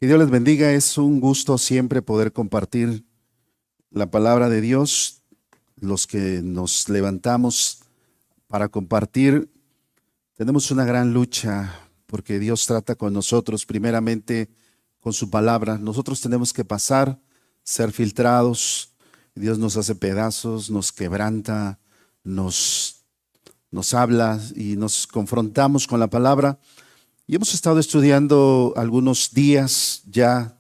Que Dios les bendiga. Es un gusto siempre poder compartir la palabra de Dios. Los que nos levantamos para compartir, tenemos una gran lucha porque Dios trata con nosotros primeramente con su palabra. Nosotros tenemos que pasar, ser filtrados. Dios nos hace pedazos, nos quebranta, nos habla y nos confrontamos con la palabra. Y hemos estado estudiando algunos días ya,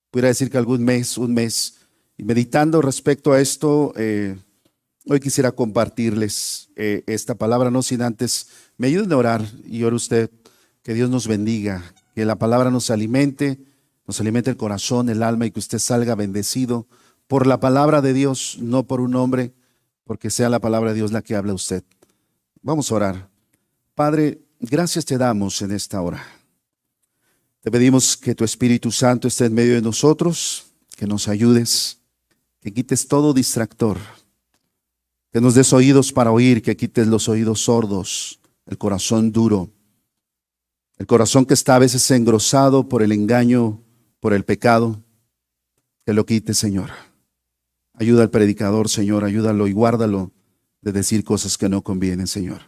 pudiera decir que un mes, y meditando respecto a esto. Hoy quisiera compartirles esta palabra, no sin antes me ayuden a orar y ore usted, que Dios nos bendiga, que la palabra nos alimente el corazón, el alma, y que usted salga bendecido por la palabra de Dios, no por un hombre, porque sea la palabra de Dios la que habla a usted. Vamos a orar. Padre, gracias te damos en esta hora. Te pedimos que tu Espíritu Santo esté en medio de nosotros, que nos ayudes, que quites todo distractor, que nos des oídos para oír, que quites los oídos sordos, el corazón duro, el corazón que está a veces engrosado por el engaño, por el pecado, que lo quites, Señor. Ayuda al predicador, Señor, ayúdalo y guárdalo de decir cosas que no convienen, Señor.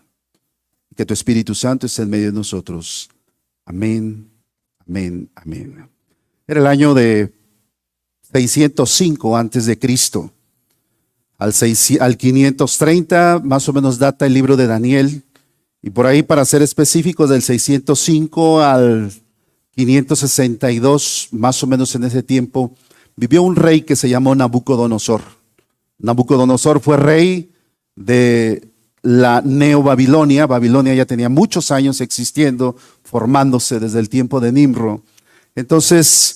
Que tu Espíritu Santo esté en medio de nosotros. Amén, amén, amén. Era el año de 605 antes de Cristo. Al 530 más o menos data el libro de Daniel. Y por ahí, para ser específicos, del 605 al 562, más o menos en ese tiempo, vivió un rey que se llamó Nabucodonosor. Nabucodonosor fue rey de la Neobabilonia. Babilonia ya tenía muchos años existiendo, formándose desde el tiempo de Nimrod. Entonces,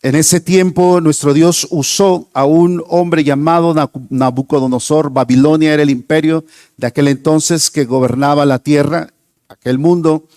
en ese tiempo nuestro Dios usó a un hombre llamado Nabucodonosor. Babilonia era el imperio de aquel entonces que gobernaba la tierra, aquel mundo.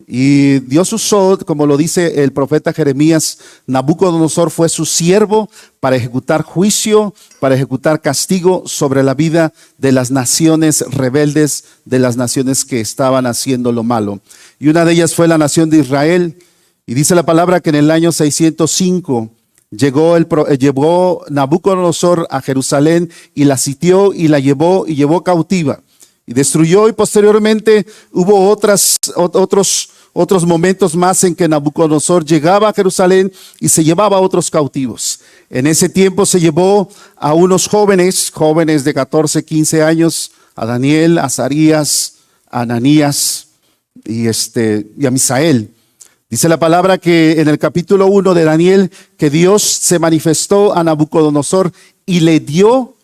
Y Dios usó, como lo dice el profeta Jeremías, Nabucodonosor fue su siervo para ejecutar juicio, para ejecutar castigo sobre la vida de las naciones rebeldes, de las naciones que estaban haciendo lo malo. Y una de ellas fue la nación de Israel. Y dice la palabra que en el año 605 llevó Nabucodonosor a Jerusalén y la sitió y la llevó cautiva. Y destruyó, y posteriormente hubo otros momentos más en que Nabucodonosor llegaba a Jerusalén y se llevaba a otros cautivos. En ese tiempo se llevó a unos jóvenes de 14, 15 años, a Daniel, a Azarías, a Ananías y a Misael. Dice la palabra que en el capítulo 1 de Daniel, que Dios se manifestó a Nabucodonosor y le dio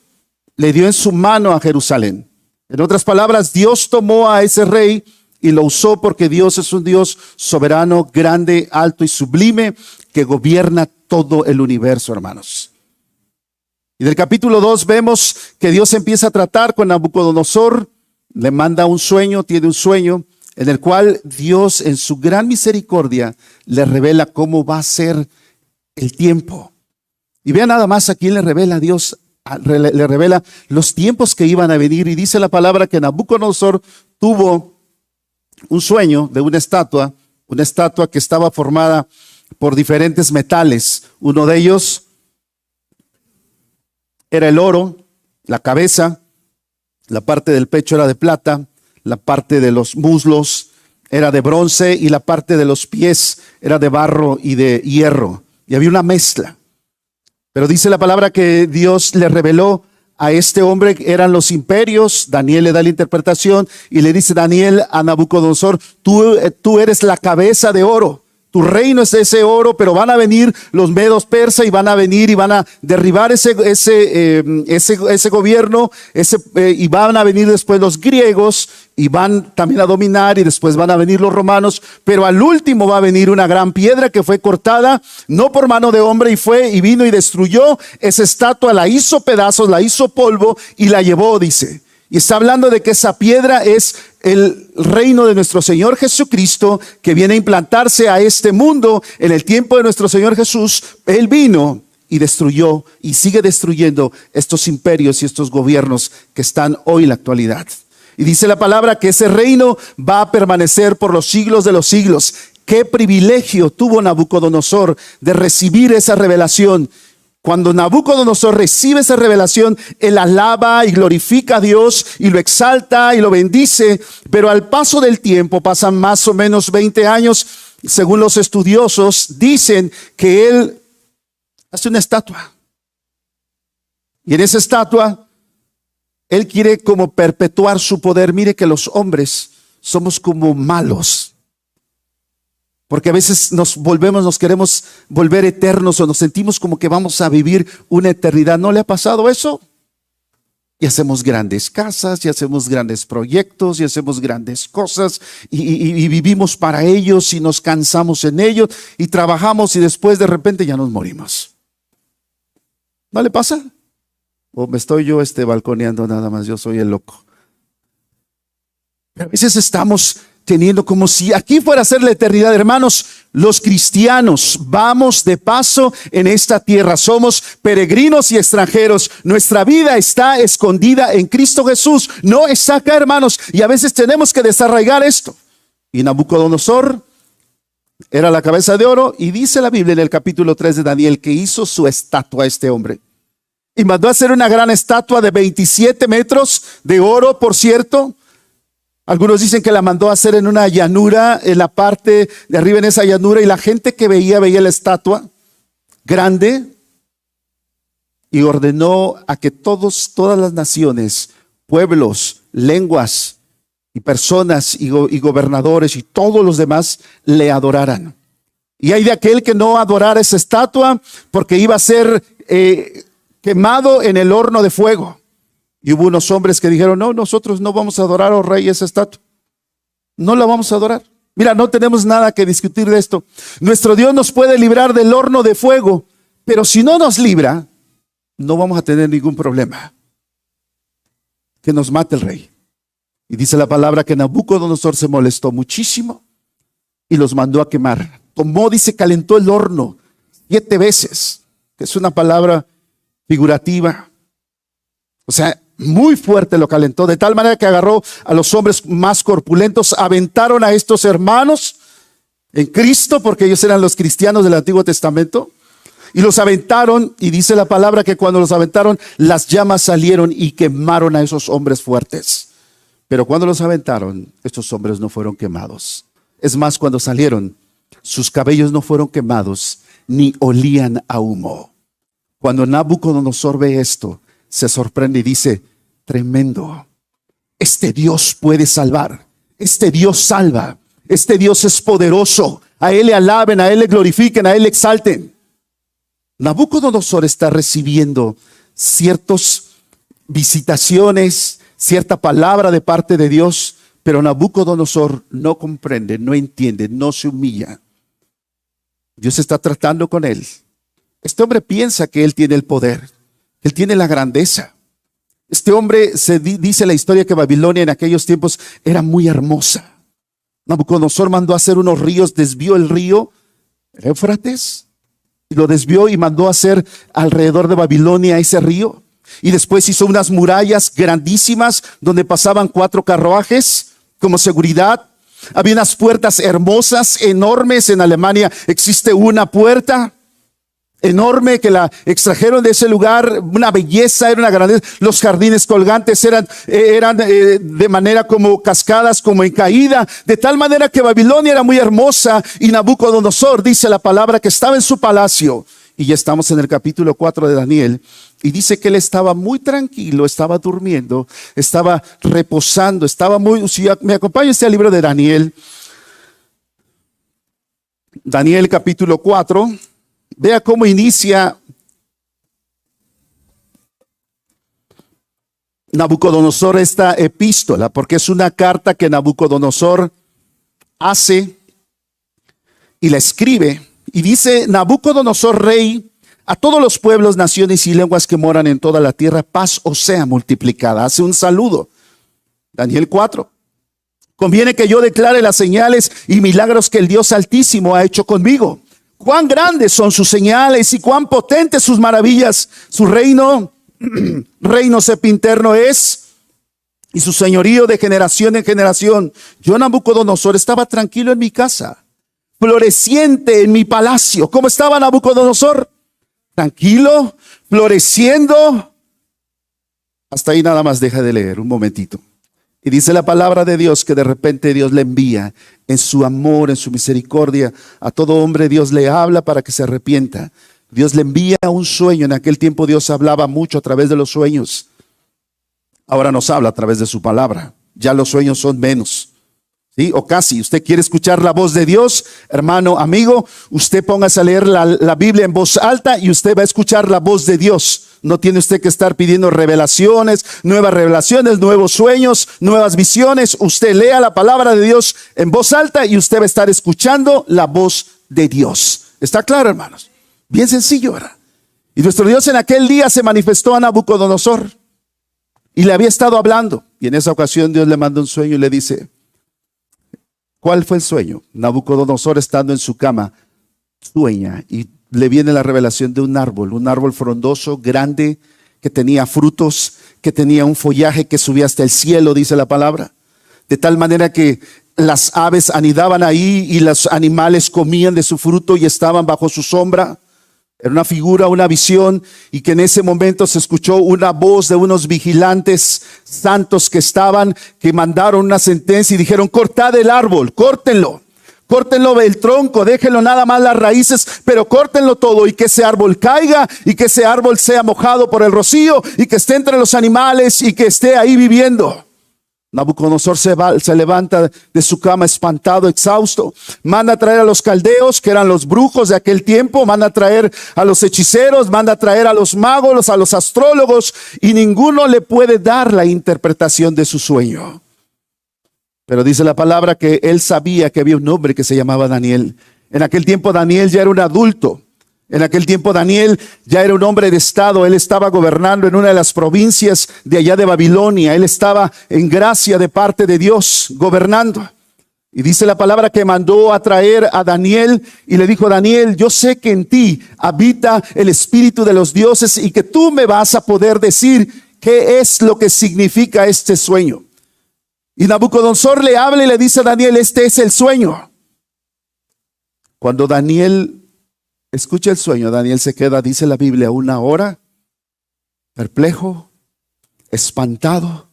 en su mano a Jerusalén. En otras palabras, Dios tomó a ese rey y lo usó porque Dios es un Dios soberano, grande, alto y sublime, que gobierna todo el universo, hermanos. Y del capítulo 2 vemos que Dios empieza a tratar con Nabucodonosor, le manda un sueño, tiene un sueño, en el cual Dios en su gran misericordia le revela cómo va a ser el tiempo. Y vean nada más a quién le revela Dios. Le revela los tiempos que iban a venir, y dice la palabra que Nabucodonosor tuvo un sueño de una estatua que estaba formada por diferentes metales. Uno de ellos era el oro, la cabeza, la parte del pecho era de plata, la parte de los muslos era de bronce y la parte de los pies era de barro y de hierro. Y había una mezcla. Pero dice la palabra que Dios le reveló a este hombre que eran los imperios. Daniel le da la interpretación y le dice Daniel a Nabucodonosor: tú eres la cabeza de oro. Tu reino es ese oro, pero van a venir los medos persas y van a venir y van a derribar ese gobierno, y van a venir después los griegos y van también a dominar, y después van a venir los romanos, pero al último va a venir una gran piedra que fue cortada, no por mano de hombre, y vino y destruyó esa estatua, la hizo pedazos, la hizo polvo y la llevó, dice. Y está hablando de que esa piedra es el reino de nuestro Señor Jesucristo, que viene a implantarse a este mundo en el tiempo de nuestro Señor Jesús. Él vino y destruyó y sigue destruyendo estos imperios y estos gobiernos que están hoy en la actualidad. Y dice la palabra que ese reino va a permanecer por los siglos de los siglos. Qué privilegio tuvo Nabucodonosor de recibir esa revelación. Cuando Nabucodonosor recibe esa revelación, él alaba y glorifica a Dios y lo exalta y lo bendice. Pero al paso del tiempo, pasan más o menos 20 años, según los estudiosos, dicen que él hace una estatua. Y en esa estatua, él quiere como perpetuar su poder. Mire que los hombres somos como malos. Porque a veces nos queremos volver eternos o nos sentimos como que vamos a vivir una eternidad. ¿No le ha pasado eso? Y hacemos grandes casas, y hacemos grandes proyectos, y hacemos grandes cosas, y vivimos para ellos, y nos cansamos en ellos, y trabajamos, y después de repente ya nos morimos. ¿No le pasa? ¿O me estoy yo balconeando nada más? Yo soy el loco. Pero a veces estamos teniendo como si aquí fuera a ser la eternidad. Hermanos, los cristianos vamos de paso en esta tierra. Somos peregrinos y extranjeros. Nuestra vida está escondida en Cristo Jesús. No está acá, hermanos. Y a veces tenemos que desarraigar esto. Y Nabucodonosor era la cabeza de oro. Y dice la Biblia en el capítulo 3 de Daniel que hizo su estatua a este hombre. Y mandó a hacer una gran estatua de 27 metros de oro, por cierto. Algunos dicen que la mandó a hacer en una llanura, en la parte de arriba en esa llanura, y la gente que veía la estatua grande, y ordenó a que todas las naciones, pueblos, lenguas y personas y gobernadores y todos los demás le adoraran. Y hay de aquel que no adorara esa estatua porque iba a ser quemado en el horno de fuego. Y hubo unos hombres que dijeron, no, nosotros no vamos a adorar, oh rey, esa estatua. No la vamos a adorar. Mira, no tenemos nada que discutir de esto. Nuestro Dios nos puede librar del horno de fuego, pero si no nos libra, no vamos a tener ningún problema. Que nos mate el rey. Y dice la palabra que Nabucodonosor se molestó muchísimo y los mandó a quemar. Tomó, dice, calentó el horno 7 veces, que es una palabra figurativa. O sea, muy fuerte lo calentó, de tal manera que agarró a los hombres más corpulentos, aventaron a estos hermanos en Cristo, porque ellos eran los cristianos del Antiguo Testamento, y los aventaron, y dice la palabra que cuando los aventaron, las llamas salieron y quemaron a esos hombres fuertes. Pero cuando los aventaron, estos hombres no fueron quemados. Es más, cuando salieron, sus cabellos no fueron quemados, ni olían a humo. Cuando Nabucodonosor ve esto, se sorprende y dice, tremendo, este Dios puede salvar, este Dios salva, este Dios es poderoso, a Él le alaben, a Él le glorifiquen, a Él le exalten. Nabucodonosor está recibiendo ciertas visitaciones, cierta palabra de parte de Dios, pero Nabucodonosor no comprende, no entiende, no se humilla. Dios está tratando con él. Este hombre piensa que él tiene el poder. Él tiene la grandeza. Este hombre, dice la historia que Babilonia en aquellos tiempos era muy hermosa. Nabucodonosor mandó a hacer unos ríos, desvió el río Éufrates, y lo desvió y mandó a hacer alrededor de Babilonia ese río. Y después hizo unas murallas grandísimas donde pasaban 4 carruajes como seguridad. Había unas puertas hermosas, enormes. En Alemania existe una puerta enorme que la extrajeron de ese lugar, una belleza, era una grandeza. Los jardines colgantes eran de manera como cascadas, como en caída, de tal manera que Babilonia era muy hermosa. Y Nabucodonosor, dice la palabra, que estaba en su palacio. Y ya estamos en el capítulo 4 de Daniel. Y dice que él estaba muy tranquilo, estaba durmiendo, estaba reposando, estaba muy... Si me acompaña al libro de Daniel. Daniel capítulo 4. Vea cómo inicia Nabucodonosor esta epístola, porque es una carta que Nabucodonosor hace y la escribe. Y dice: Nabucodonosor, rey, a todos los pueblos, naciones y lenguas que moran en toda la tierra, paz os sea multiplicada. Hace un saludo. Daniel 4. Conviene que yo declare las señales y milagros que el Dios Altísimo ha hecho conmigo. Cuán grandes son sus señales y cuán potentes sus maravillas. Su reino, reino sempiterno es, y su señorío de generación en generación. Yo, Nabucodonosor, estaba tranquilo en mi casa, floreciente en mi palacio. ¿Cómo estaba Nabucodonosor? Tranquilo, floreciendo. Hasta ahí nada más deja de leer un momentito. Y dice la palabra de Dios que de repente Dios le envía en su amor, en su misericordia. A todo hombre Dios le habla para que se arrepienta. Dios le envía un sueño. En aquel tiempo Dios hablaba mucho a través de los sueños. Ahora nos habla a través de su palabra. Ya los sueños son menos, ¿sí? O casi. Usted quiere escuchar la voz de Dios, hermano, amigo, usted póngase a leer la Biblia en voz alta y usted va a escuchar la voz de Dios. No tiene usted que estar pidiendo revelaciones, nuevos sueños, nuevas visiones. Usted lea la palabra de Dios en voz alta y usted va a estar escuchando la voz de Dios. ¿Está claro, hermanos? Bien sencillo, ¿verdad? Y nuestro Dios en aquel día se manifestó a Nabucodonosor y le había estado hablando. Y en esa ocasión Dios le manda un sueño y le dice, ¿cuál fue el sueño? Nabucodonosor, estando en su cama, sueña y le viene la revelación de un árbol frondoso, grande, que tenía frutos, que tenía un follaje que subía hasta el cielo, dice la palabra. De tal manera que las aves anidaban ahí y los animales comían de su fruto y estaban bajo su sombra. Era una figura, una visión, y que en ese momento se escuchó una voz de unos vigilantes santos que mandaron una sentencia y dijeron, cortad el árbol, córtenlo el tronco, déjenlo nada más las raíces, pero córtenlo todo y que ese árbol caiga y que ese árbol sea mojado por el rocío y que esté entre los animales y que esté ahí viviendo. Nabucodonosor se levanta de su cama espantado, exhausto. Manda a traer a los caldeos, que eran los brujos de aquel tiempo. Manda a traer a los hechiceros, manda a traer a los magos, a los astrólogos. Y ninguno le puede dar la interpretación de su sueño. Pero dice la palabra que él sabía que había un hombre que se llamaba Daniel. En aquel tiempo Daniel ya era un adulto. En aquel tiempo Daniel ya era un hombre de estado. Él estaba gobernando en una de las provincias de allá de Babilonia. Él estaba en gracia de parte de Dios, gobernando. Y dice la palabra que mandó a traer a Daniel y le dijo, Daniel, yo sé que en ti habita el espíritu de los dioses y que tú me vas a poder decir qué es lo que significa este sueño. Y Nabucodonosor le habla y le dice a Daniel, este es el sueño. Cuando Daniel escucha el sueño, Daniel se queda, dice la Biblia, 1 hora, perplejo, espantado.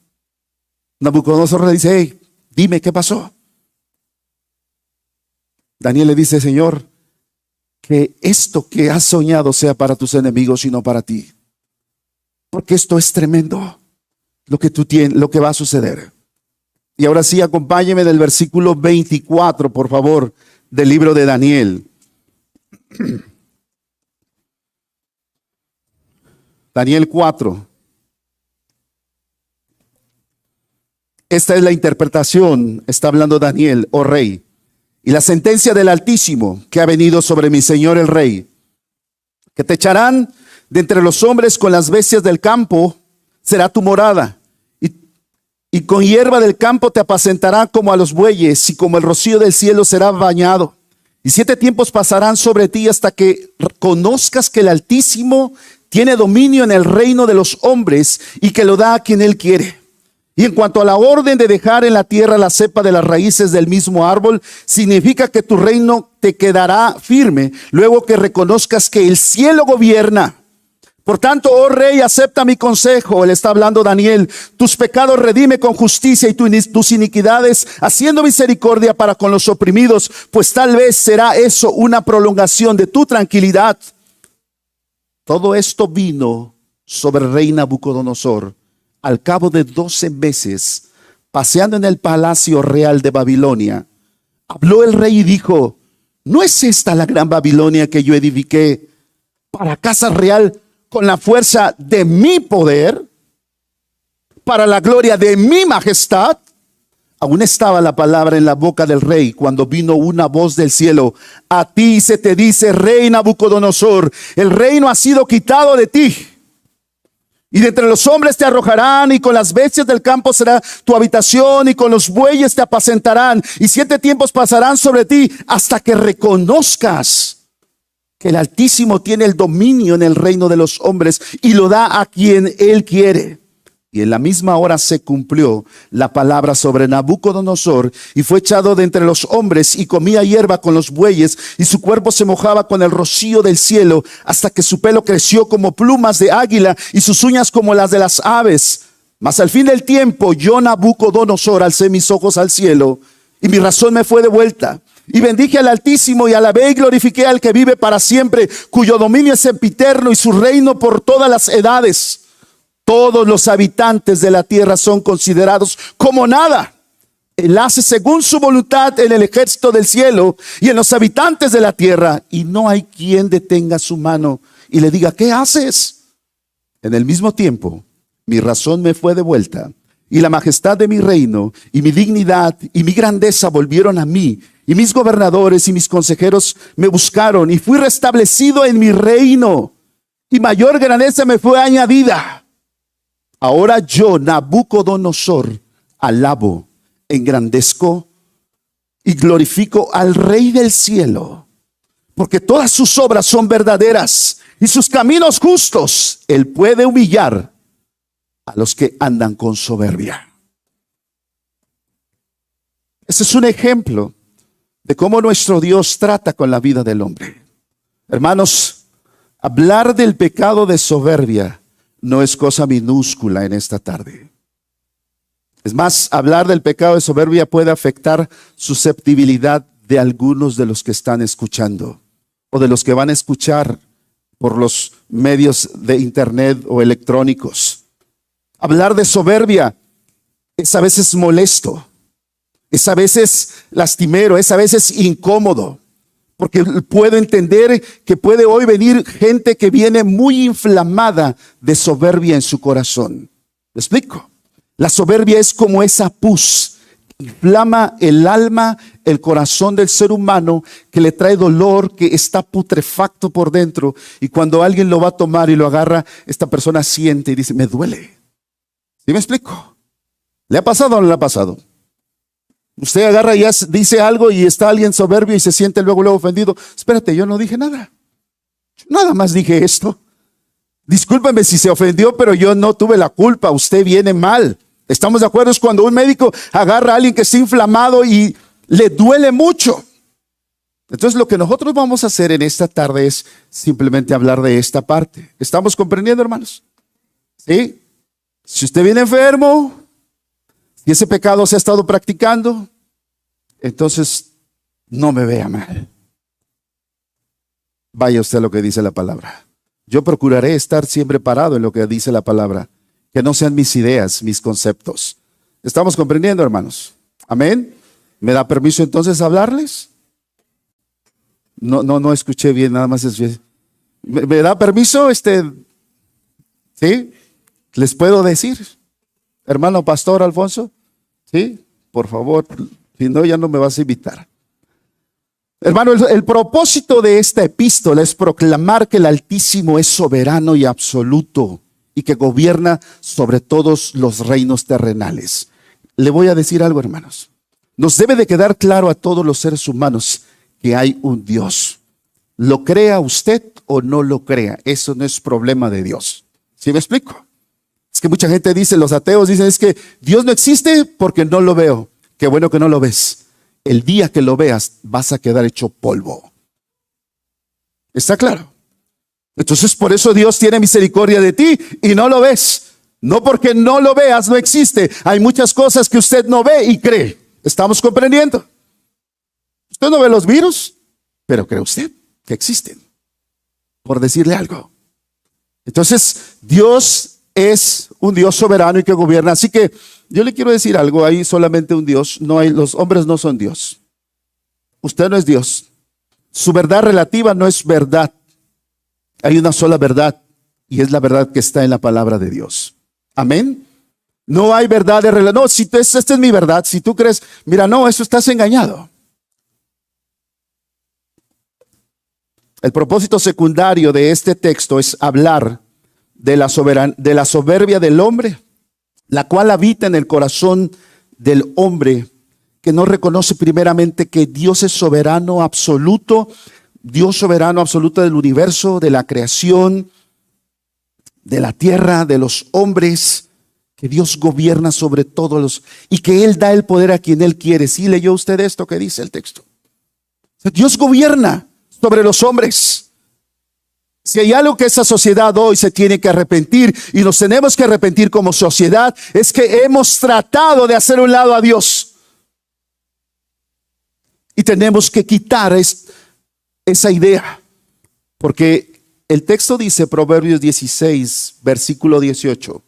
Nabucodonosor le dice, hey, dime qué pasó. Daniel le dice, Señor, que esto que has soñado sea para tus enemigos y no para ti. Porque esto es tremendo, lo que va a suceder. Y ahora sí, acompáñeme del versículo 24, por favor, del libro de Daniel. Daniel 4. Esta es la interpretación, está hablando Daniel, oh rey. Y la sentencia del Altísimo que ha venido sobre mi señor el rey, que te echarán de entre los hombres con las bestias del campo, será tu morada. Y con hierba del campo te apacentará como a los bueyes, y como el rocío del cielo será bañado. Y 7 tiempos pasarán sobre ti hasta que conozcas que el Altísimo tiene dominio en el reino de los hombres y que lo da a quien él quiere. Y en cuanto a la orden de dejar en la tierra la cepa de las raíces del mismo árbol, significa que tu reino te quedará firme luego que reconozcas que el cielo gobierna. Por tanto, oh rey, acepta mi consejo. Él está hablando Daniel. Tus pecados redime con justicia y tus iniquidades haciendo misericordia para con los oprimidos, pues tal vez será eso una prolongación de tu tranquilidad. Todo esto vino sobre el rey Nabucodonosor al cabo de 12 meses, paseando en el palacio real de Babilonia. Habló el rey y dijo, ¿no es esta la gran Babilonia que yo edifiqué para casa real con la fuerza de mi poder, para la gloria de mi majestad? Aún estaba la palabra en la boca del rey cuando vino una voz del cielo. A ti se te dice, rey Nabucodonosor, el reino ha sido quitado de ti. Y de entre los hombres te arrojarán, y con las bestias del campo será tu habitación, y con los bueyes te apacentarán. Y 7 tiempos pasarán sobre ti hasta que reconozcas que el Altísimo tiene el dominio en el reino de los hombres y lo da a quien él quiere. Y en la misma hora se cumplió la palabra sobre Nabucodonosor, y fue echado de entre los hombres, y comía hierba con los bueyes, y su cuerpo se mojaba con el rocío del cielo, hasta que su pelo creció como plumas de águila, y sus uñas como las de las aves. Mas al fin del tiempo, yo, Nabucodonosor, alcé mis ojos al cielo, y mi razón me fue devuelta. Y bendije al Altísimo, y alabé y glorifiqué al que vive para siempre, cuyo dominio es sempiterno, y su reino por todas las edades. Todos los habitantes de la tierra son considerados como nada. Él hace según su voluntad en el ejército del cielo y en los habitantes de la tierra, y no hay quien detenga su mano y le diga: ¿qué haces? En el mismo tiempo, mi razón me fue devuelta, y la majestad de mi reino, y mi dignidad, y mi grandeza volvieron a mí, y mis gobernadores y mis consejeros me buscaron, y fui restablecido en mi reino, y mayor grandeza me fue añadida. Ahora yo, Nabucodonosor, alabo, engrandezco y glorifico al Rey del cielo, porque todas sus obras son verdaderas y sus caminos justos. Él puede humillar a los que andan con soberbia. Ese es un ejemplo de cómo nuestro Dios trata con la vida del hombre. Hermanos, hablar del pecado de soberbia no es cosa minúscula en esta tarde. Es más, hablar del pecado de soberbia puede afectar susceptibilidad de algunos de los que están escuchando o de los que van a escuchar por los medios de internet o electrónicos. Hablar de soberbia es a veces molesto, es a veces lastimero, es a veces incómodo. Porque puedo entender que puede hoy venir gente que viene muy inflamada de soberbia en su corazón. ¿Me explico? La soberbia es como esa pus, inflama el alma, el corazón del ser humano, que le trae dolor, que está putrefacto por dentro. Y cuando alguien lo va a tomar y lo agarra, esta persona siente y dice: me duele. ¿Sí me explico? ¿Le ha pasado o no le ha pasado? Usted agarra y dice algo y está alguien soberbio y se siente luego ofendido. Espérate, yo no dije nada. Nada más dije esto. Discúlpeme si se ofendió, pero yo no tuve la culpa. Usted viene mal. ¿Estamos de acuerdo? Es cuando un médico agarra a alguien que está inflamado y le duele mucho. Entonces lo que nosotros vamos a hacer en esta tarde es simplemente hablar de esta parte. ¿Estamos comprendiendo, hermanos? ¿Sí? Si usted viene enfermo y ese pecado se ha estado practicando, entonces no me vea mal. Vaya usted a lo que dice la palabra. Yo procuraré estar siempre parado en lo que dice la palabra, que no sean mis ideas, mis conceptos. ¿Estamos comprendiendo, hermanos? Amén. ¿Me da permiso entonces hablarles? No escuché bien, nada más. ¿Me da permiso? ¿Sí? ¿Les puedo decir? Hermano pastor Alfonso, ¿sí? Por favor, si no, ya no me vas a invitar. Hermano, el propósito de esta epístola es proclamar que el Altísimo es soberano y absoluto y que gobierna sobre todos los reinos terrenales. Le voy a decir algo, hermanos. Nos debe de quedar claro a todos los seres humanos que hay un Dios. Lo crea usted o no lo crea, eso no es problema de Dios. ¿Sí me explico? Es que mucha gente dice, los ateos dicen, es que Dios no existe porque no lo veo. Qué bueno que no lo ves. El día que lo veas vas a quedar hecho polvo. ¿Está claro? Entonces por eso Dios tiene misericordia de ti y no lo ves. No porque no lo veas, no existe. Hay muchas cosas que usted no ve y cree. ¿Estamos comprendiendo? Usted no ve los virus, pero cree usted que existen. Por decirle algo. Entonces Dios es un Dios soberano y que gobierna. Así que yo le quiero decir algo, hay solamente un Dios, los hombres no son Dios. Usted no es Dios. Su verdad relativa no es verdad. Hay una sola verdad y es la verdad que está en la palabra de Dios. Amén. No hay verdad de relativa. No, si esta es mi verdad, si tú crees, mira, no, eso estás engañado. El propósito secundario de este texto es hablar de la soberbia del hombre, la cual habita en el corazón del hombre que no reconoce primeramente que Dios es soberano absoluto, Dios soberano absoluto del universo, de la creación, de la tierra, de los hombres, que Dios gobierna sobre todos los, y que Él da el poder a quien Él quiere. ¿Sí leyó usted esto que dice el texto? Dios gobierna sobre los hombres. Si hay algo que esa sociedad hoy se tiene que arrepentir, y nos tenemos que arrepentir como sociedad, es que hemos tratado de hacer un lado a Dios. Y tenemos que quitar esa idea. Porque el texto dice, Proverbios 16, versículo 18.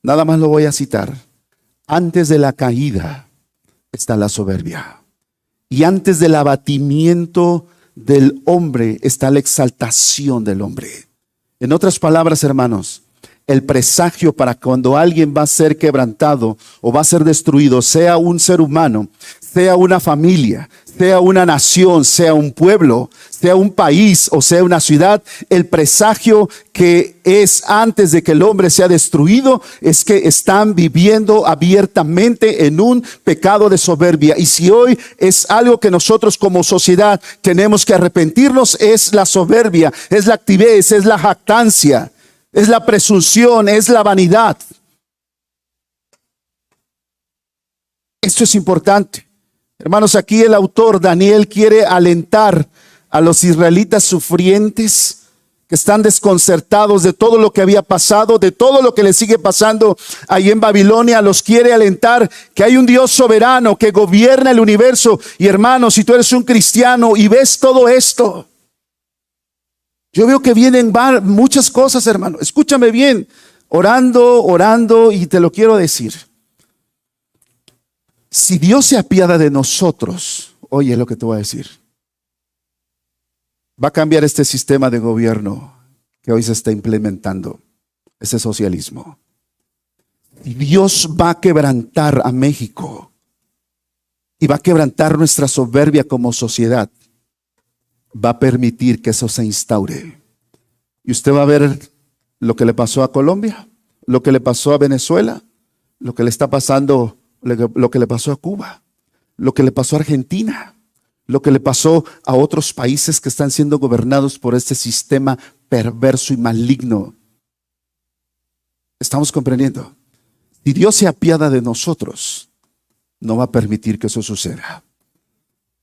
Nada más lo voy a citar. Antes de la caída está la soberbia, y antes del abatimiento del hombre está la exaltación del hombre. En otras palabras, hermanos, el presagio para cuando alguien va a ser quebrantado o va a ser destruido, sea un ser humano, sea una familia, sea una nación, sea un pueblo, sea un país o sea una ciudad, el presagio que es antes de que el hombre sea destruido es que están viviendo abiertamente en un pecado de soberbia. Y si hoy es algo que nosotros como sociedad tenemos que arrepentirnos, es la soberbia, es la altivez, es la jactancia, es la presunción, es la vanidad. Esto es importante. Hermanos, aquí el autor Daniel quiere alentar a los israelitas sufrientes que están desconcertados de todo lo que había pasado, de todo lo que les sigue pasando ahí en Babilonia. Los quiere alentar que hay un Dios soberano que gobierna el universo. Y hermanos, si tú eres un cristiano y ves todo esto, yo veo que vienen muchas cosas, hermano. Escúchame bien, orando, y te lo quiero decir. Si Dios se apiada de nosotros, oye lo que te voy a decir, va a cambiar este sistema de gobierno que hoy se está implementando, ese socialismo. Y Dios va a quebrantar a México y va a quebrantar nuestra soberbia como sociedad. Va a permitir que eso se instaure. Y usted va a ver lo que le pasó a Colombia, lo que le pasó a Venezuela, lo que le está pasando, lo que le pasó a Cuba, lo que le pasó a Argentina, lo que le pasó a otros países que están siendo gobernados por este sistema perverso y maligno. ¿Estamos comprendiendo? Si Dios se apiada de nosotros, no va a permitir que eso suceda.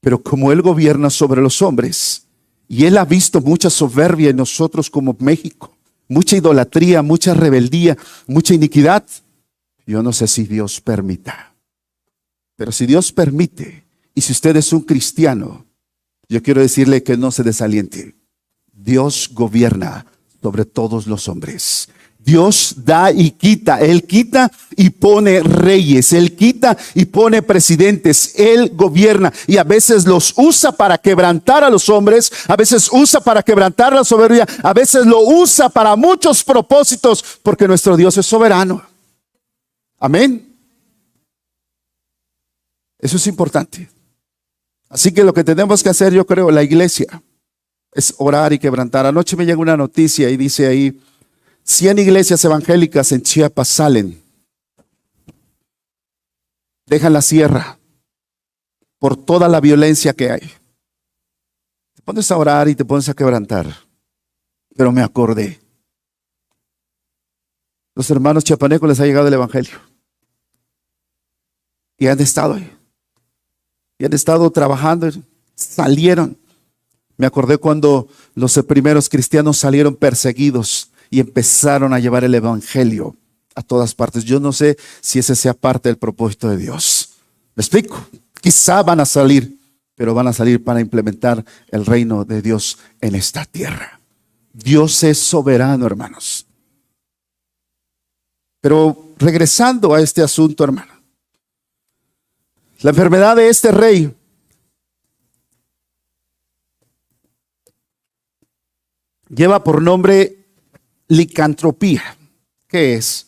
Pero como Él gobierna sobre los hombres, y Él ha visto mucha soberbia en nosotros como México, mucha idolatría, mucha rebeldía, mucha iniquidad, yo no sé si Dios permita. Pero si Dios permite, y si usted es un cristiano, yo quiero decirle que no se desaliente. Dios gobierna sobre todos los hombres. Dios da y quita. Él quita y pone reyes. Él quita y pone presidentes. Él gobierna y a veces los usa para quebrantar a los hombres. A veces usa para quebrantar la soberbia. A veces lo usa para muchos propósitos, porque nuestro Dios es soberano. Amén. Eso es importante. Así que lo que tenemos que hacer, yo creo, la iglesia, es orar y quebrantar. Anoche me llegó una noticia y dice ahí, 100 iglesias evangélicas en Chiapas salen, dejan la sierra por toda la violencia que hay. Te pones a orar y te pones a quebrantar. Pero me acordé, los hermanos chiapanecos les ha llegado el evangelio y han estado ahí. Y han estado trabajando, salieron. Me acordé cuando los primeros cristianos salieron perseguidos y empezaron a llevar el evangelio a todas partes. Yo no sé si ese sea parte del propósito de Dios. ¿Me explico? Quizá van a salir, pero van a salir para implementar el reino de Dios en esta tierra. Dios es soberano, hermanos. Pero regresando a este asunto, hermano. La enfermedad de este rey lleva por nombre licantropía. ¿Qué es?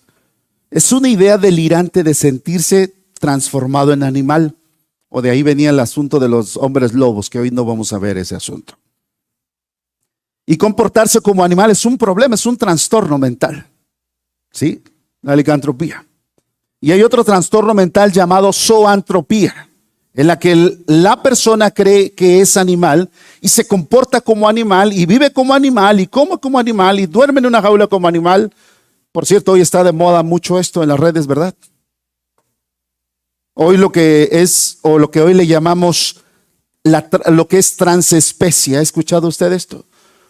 Es una idea delirante de sentirse transformado en animal. O de ahí venía el asunto de los hombres lobos, que hoy no vamos a ver ese asunto. Y comportarse como animal es un problema, es un trastorno mental. ¿Sí? La licantropía. Y hay otro trastorno mental llamado zoantropía, en la que la persona cree que es animal y se comporta como animal y vive como animal y come como animal y duerme en una jaula como animal, Por cierto, hoy está de moda mucho esto en las redes, ¿verdad? Hoy lo que es, o lo que hoy le llamamos lo que es transespecie. ¿Ha escuchado usted esto?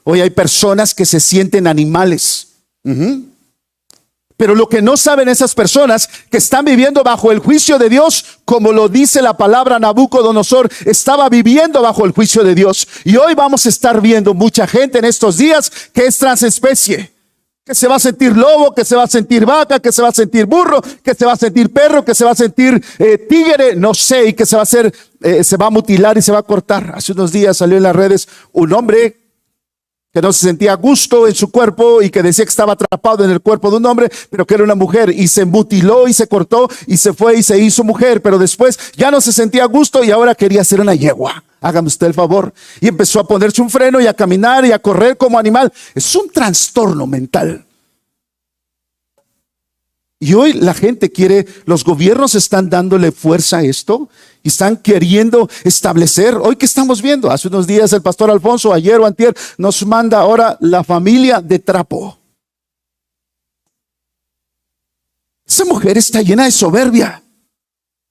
Hoy hay personas que se sienten animales. Pero lo que no saben esas personas que están viviendo bajo el juicio de Dios, como lo dice la palabra, Nabucodonosor estaba viviendo bajo el juicio de Dios. Y hoy vamos a estar viendo mucha gente en estos días que es transespecie, que se va a sentir lobo, que se va a sentir vaca, que se va a sentir burro, que se va a sentir perro, que se va a sentir tigre, no sé, y que se va a hacer, se va a mutilar y se va a cortar. Hace unos días salió en las redes un hombre que no se sentía a gusto en su cuerpo y que decía que estaba atrapado en el cuerpo de un hombre, pero que era una mujer, y se mutiló y se cortó y se fue y se hizo mujer, pero después ya no se sentía a gusto y ahora quería ser una yegua. Hágame usted el favor. Y empezó a ponerse un freno y a caminar y a correr como animal. Es un trastorno mental. Y hoy la gente quiere, los gobiernos están dándole fuerza a esto y están queriendo establecer. Hoy que estamos viendo, hace unos días el pastor Alfonso, ayer o antier, nos manda ahora la familia de trapo. Esa mujer está llena de soberbia.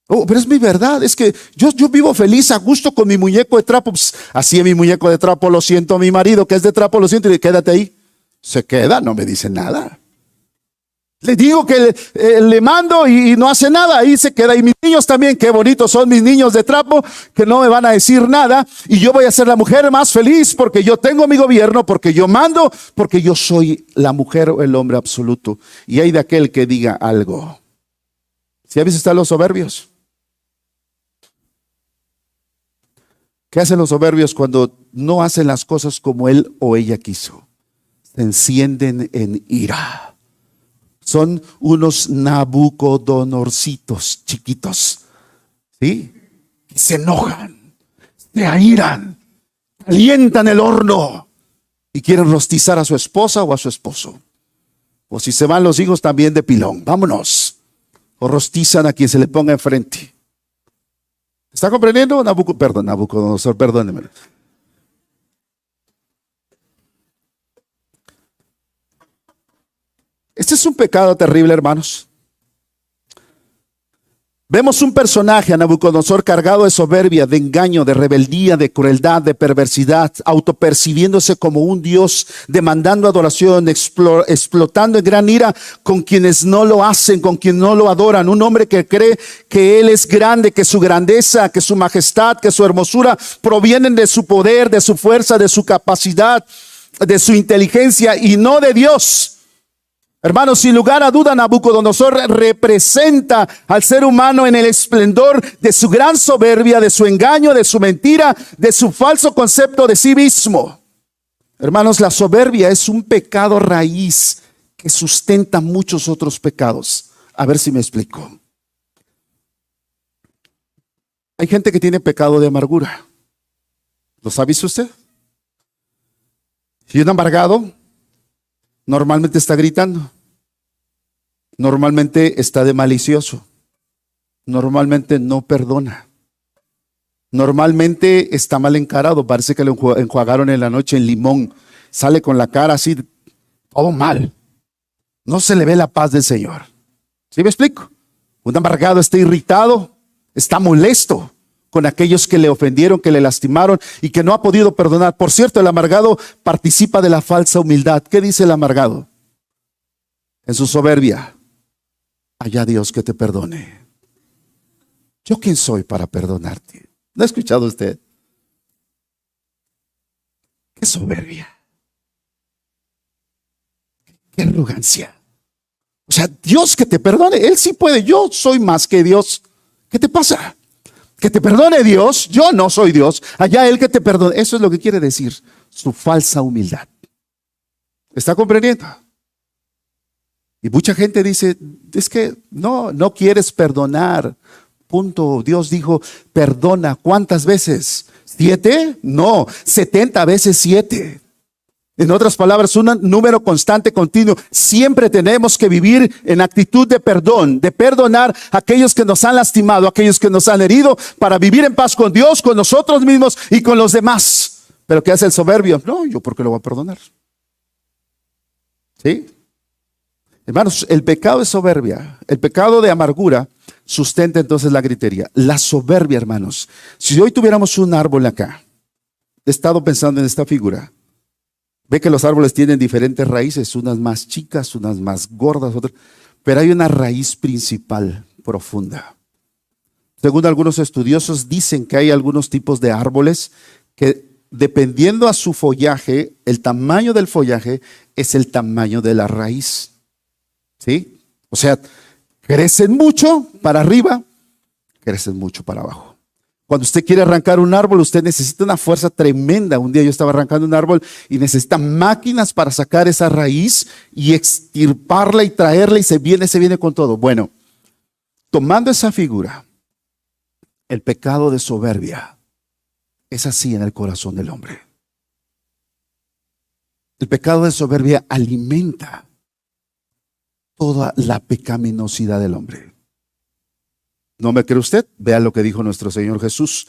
Oh, pero es mi verdad, es que yo vivo feliz, a gusto con mi muñeco de trapo. Pues, así es mi muñeco de trapo, lo siento, mi marido que es de trapo, lo siento, y quédate ahí. Se queda, no me dice nada. Le digo que le mando y no hace nada, ahí se queda. Y mis niños también, qué bonitos son mis niños de trapo, que no me van a decir nada. Y yo voy a ser la mujer más feliz porque yo tengo mi gobierno, porque yo mando, porque yo soy la mujer o el hombre absoluto. Y hay de aquel que diga algo. ¿Sí ha visto usted los soberbios? ¿Qué hacen los soberbios cuando no hacen las cosas como él o ella quiso? Se encienden en ira. Son unos Nabucodonorcitos chiquitos, ¿sí? Y se enojan, se airan, calientan el horno y quieren rostizar a su esposa o a su esposo. O si se van los hijos también de pilón, vámonos. O rostizan a quien se le ponga enfrente. ¿Está comprendiendo? Nabucodonosor, perdóneme. Este es un pecado terrible, hermanos. Vemos un personaje, a Nabucodonosor, cargado de soberbia, de engaño, de rebeldía, de crueldad, de perversidad, autopercibiéndose como un Dios, demandando adoración, explotando en gran ira con quienes no lo hacen, con quienes no lo adoran. Un hombre que cree que él es grande, que su grandeza, que su majestad, que su hermosura provienen de su poder, de su fuerza, de su capacidad, de su inteligencia y no de Dios. Hermanos, sin lugar a duda, Nabucodonosor representa al ser humano en el esplendor de su gran soberbia, de su engaño, de su mentira, de su falso concepto de sí mismo. Hermanos, la soberbia es un pecado raíz que sustenta muchos otros pecados. A ver si me explico. Hay gente que tiene pecado de amargura. ¿Lo sabe usted? Si un amargado normalmente está gritando, normalmente está de malicioso, normalmente no perdona, normalmente está mal encarado, parece que le enjuagaron en la noche en limón, sale con la cara así, todo mal, no se le ve la paz del Señor. ¿Sí me explico? Un amargado está irritado, está molesto con aquellos que le ofendieron, que le lastimaron y que no ha podido perdonar. Por cierto, el amargado participa de la falsa humildad. ¿Qué dice el amargado? En su soberbia, allá Dios que te perdone. ¿Yo quién soy para perdonarte? ¿No ha escuchado usted? Qué soberbia, qué arrogancia. O sea, Dios que te perdone, Él sí puede, yo soy más que Dios. ¿Qué te pasa? Que te perdone Dios, yo no soy Dios, allá Él que te perdone. Eso es lo que quiere decir su falsa humildad. ¿Está comprendiendo? Y mucha gente dice, es que no quieres perdonar. Punto. Dios dijo, perdona. ¿Cuántas veces? ¿7? No, 70 veces 7. En otras palabras, un número constante, continuo. Siempre tenemos que vivir en actitud de perdón, de perdonar a aquellos que nos han lastimado, a aquellos que nos han herido, para vivir en paz con Dios, con nosotros mismos y con los demás. Pero ¿qué hace el soberbio? No, ¿yo por qué lo voy a perdonar? ¿Sí? Hermanos, el pecado es soberbia. El pecado de amargura sustenta entonces la gritería. La soberbia, hermanos. Si hoy tuviéramos un árbol acá, he estado pensando en esta figura. Ve que los árboles tienen diferentes raíces, unas más chicas, unas más gordas, otras. Pero hay una raíz principal profunda. Según algunos estudiosos, dicen que hay algunos tipos de árboles que, dependiendo a su follaje, el tamaño del follaje es el tamaño de la raíz. ¿Sí? O sea, crecen mucho para arriba, crecen mucho para abajo. Cuando usted quiere arrancar un árbol, usted necesita una fuerza tremenda. Un día yo estaba arrancando un árbol y necesita máquinas para sacar esa raíz y extirparla y traerla, y se viene con todo. Bueno, tomando esa figura, el pecado de soberbia es así en el corazón del hombre. El pecado de soberbia alimenta toda la pecaminosidad del hombre. ¿No me cree usted? Vea lo que dijo nuestro Señor Jesús.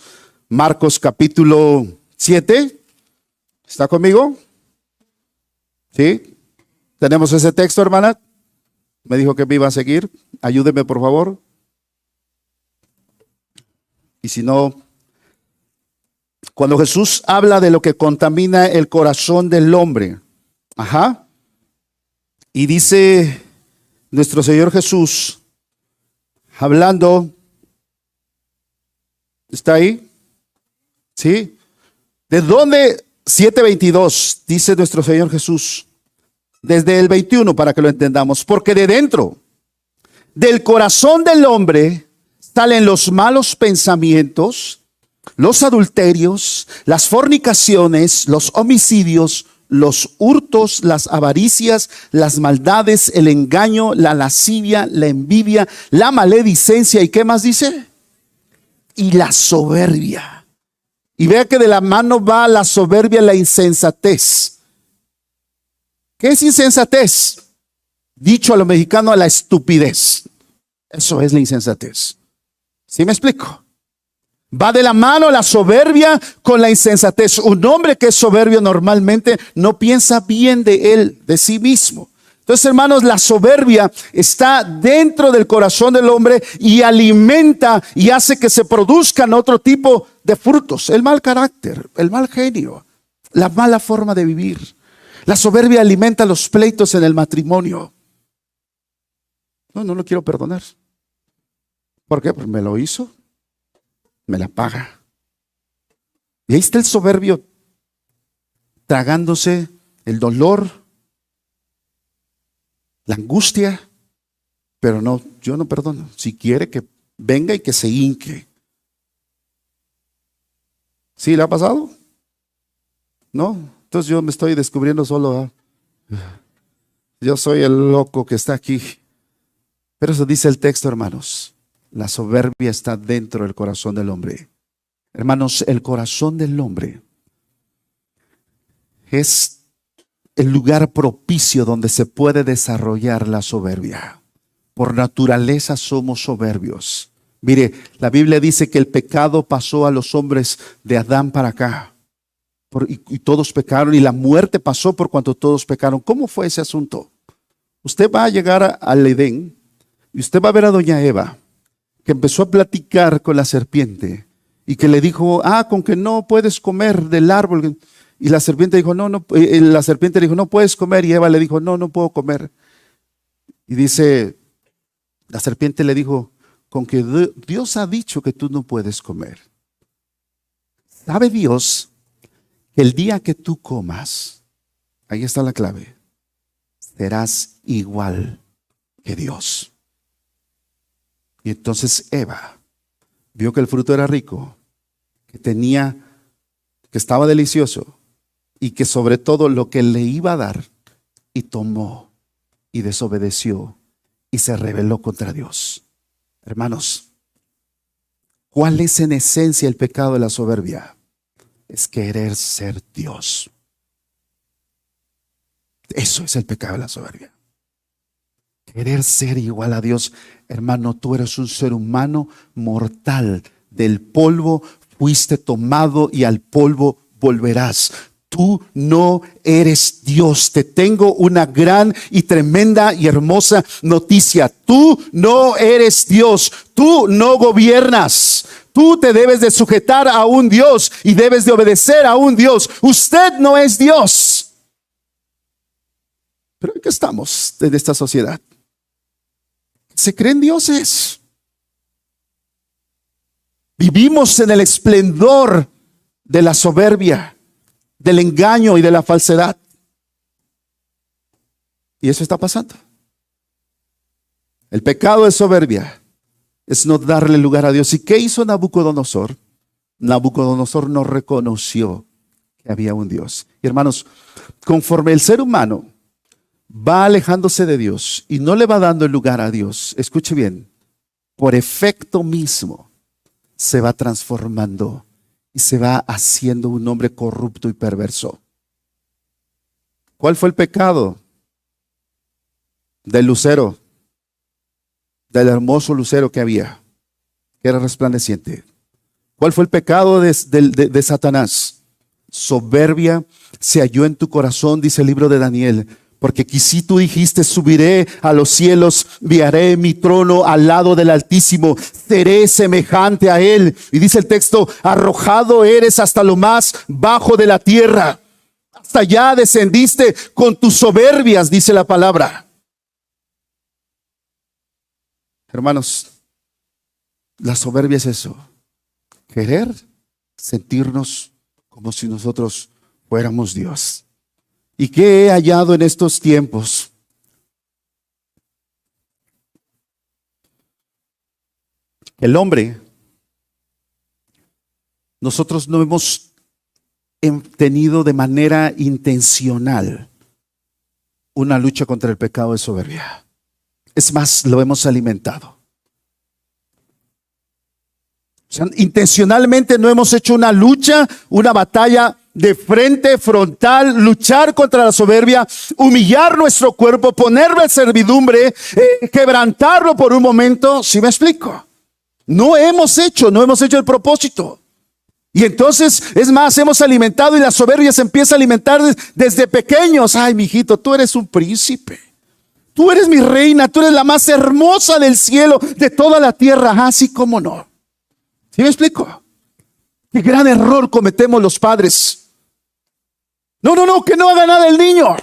Marcos capítulo 7. ¿Está conmigo? ¿Sí? ¿Tenemos ese texto, hermana? Me dijo que me iba a seguir. Ayúdeme, por favor. Y si no, cuando Jesús habla de lo que contamina el corazón del hombre, y dice nuestro Señor Jesús, hablando, ¿está ahí? ¿Sí? ¿De dónde? 7:22, dice nuestro Señor Jesús, desde el 21 para que lo entendamos, porque de dentro del corazón del hombre salen los malos pensamientos, los adulterios, las fornicaciones, los homicidios, los hurtos, las avaricias, las maldades, el engaño, la lascivia, la envidia, la maledicencia. ¿Y qué más dice? Y la soberbia. Y vea que de la mano va la soberbia, la insensatez. ¿Qué es insensatez? Dicho a lo mexicano, a la estupidez. Eso es la insensatez. ¿Sí me explico? Va de la mano la soberbia con la insensatez. Un hombre que es soberbio normalmente no piensa bien de él, de sí mismo. Entonces, hermanos, la soberbia está dentro del corazón del hombre y alimenta y hace que se produzcan otro tipo de frutos. El mal carácter, el mal genio, la mala forma de vivir. La soberbia alimenta los pleitos en el matrimonio. No lo quiero perdonar. ¿Por qué? Pues me lo hizo, me la paga. Y ahí está el soberbio tragándose el dolor, la angustia, pero no, yo no perdono. Si quiere que venga y que se hinque. ¿Sí le ha pasado? No, entonces yo me estoy descubriendo solo. Yo soy el loco que está aquí. Pero eso dice el texto, hermanos. La soberbia está dentro del corazón del hombre. Hermanos, el corazón del hombre es el lugar propicio donde se puede desarrollar la soberbia. Por naturaleza somos soberbios. Mire, la Biblia dice que el pecado pasó a los hombres de Adán para acá. Y todos pecaron, y la muerte pasó por cuanto todos pecaron. ¿Cómo fue ese asunto? Usted va a llegar al Edén y usted va a ver a doña Eva, que empezó a platicar con la serpiente y que le dijo, con que no puedes comer del árbol. Y la serpiente dijo, la serpiente le dijo, no puedes comer. Y Eva le dijo, no puedo comer. Y dice, la serpiente le dijo, con que Dios ha dicho que tú no puedes comer. ¿Sabe Dios que el día que tú comas, ahí está la clave, serás igual que Dios? Y entonces Eva vio que el fruto era rico, que estaba delicioso, y que sobre todo lo que le iba a dar, y tomó y desobedeció y se rebeló contra Dios. Hermanos, ¿cuál es en esencia el pecado de la soberbia? Es querer ser Dios. Eso es el pecado de la soberbia. Querer ser igual a Dios. Hermano, tú eres un ser humano mortal. Del polvo fuiste tomado y al polvo volverás. Tú no eres Dios. Te tengo una gran y tremenda y hermosa noticia. Tú no eres Dios. Tú no gobiernas. Tú te debes de sujetar a un Dios y debes de obedecer a un Dios. Usted no es Dios. Pero ¿en qué estamos en esta sociedad? Se creen dioses. Vivimos en el esplendor de la soberbia, del engaño y de la falsedad. Y eso está pasando. El pecado es soberbia, es no darle lugar a Dios. ¿Y qué hizo Nabucodonosor? Nabucodonosor no reconoció que había un Dios. Y hermanos, conforme el ser humano va alejándose de Dios y no le va dando el lugar a Dios, escuche bien, por efecto mismo se va transformando y se va haciendo un hombre corrupto y perverso. ¿Cuál fue el pecado del lucero, del hermoso lucero que había, que era resplandeciente? ¿Cuál fue el pecado de Satanás? Soberbia se halló en tu corazón, dice el libro de Daniel. Porque quizí tú dijiste, subiré a los cielos, viaré mi trono al lado del Altísimo, seré semejante a él. Y dice el texto, arrojado eres hasta lo más bajo de la tierra. Hasta allá descendiste con tus soberbias, dice la palabra. Hermanos, la soberbia es eso. Querer sentirnos como si nosotros fuéramos Dios. ¿Y qué he hallado en estos tiempos? El hombre, nosotros no hemos tenido de manera intencional una lucha contra el pecado de soberbia. Es más, lo hemos alimentado. O sea, intencionalmente no hemos hecho una lucha, una batalla de frente, frontal, luchar contra la soberbia, humillar nuestro cuerpo, ponerlo en servidumbre, quebrantarlo por un momento. ¿Sí me explico? No hemos hecho el propósito. Y entonces, es más, hemos alimentado y la soberbia se empieza a alimentar desde pequeños. Ay, mijito, tú eres un príncipe. Tú eres mi reina, tú eres la más hermosa del cielo, de toda la tierra. Así como no. ¿Sí me explico? Qué gran error cometemos los padres. No, que no haga nada el niño.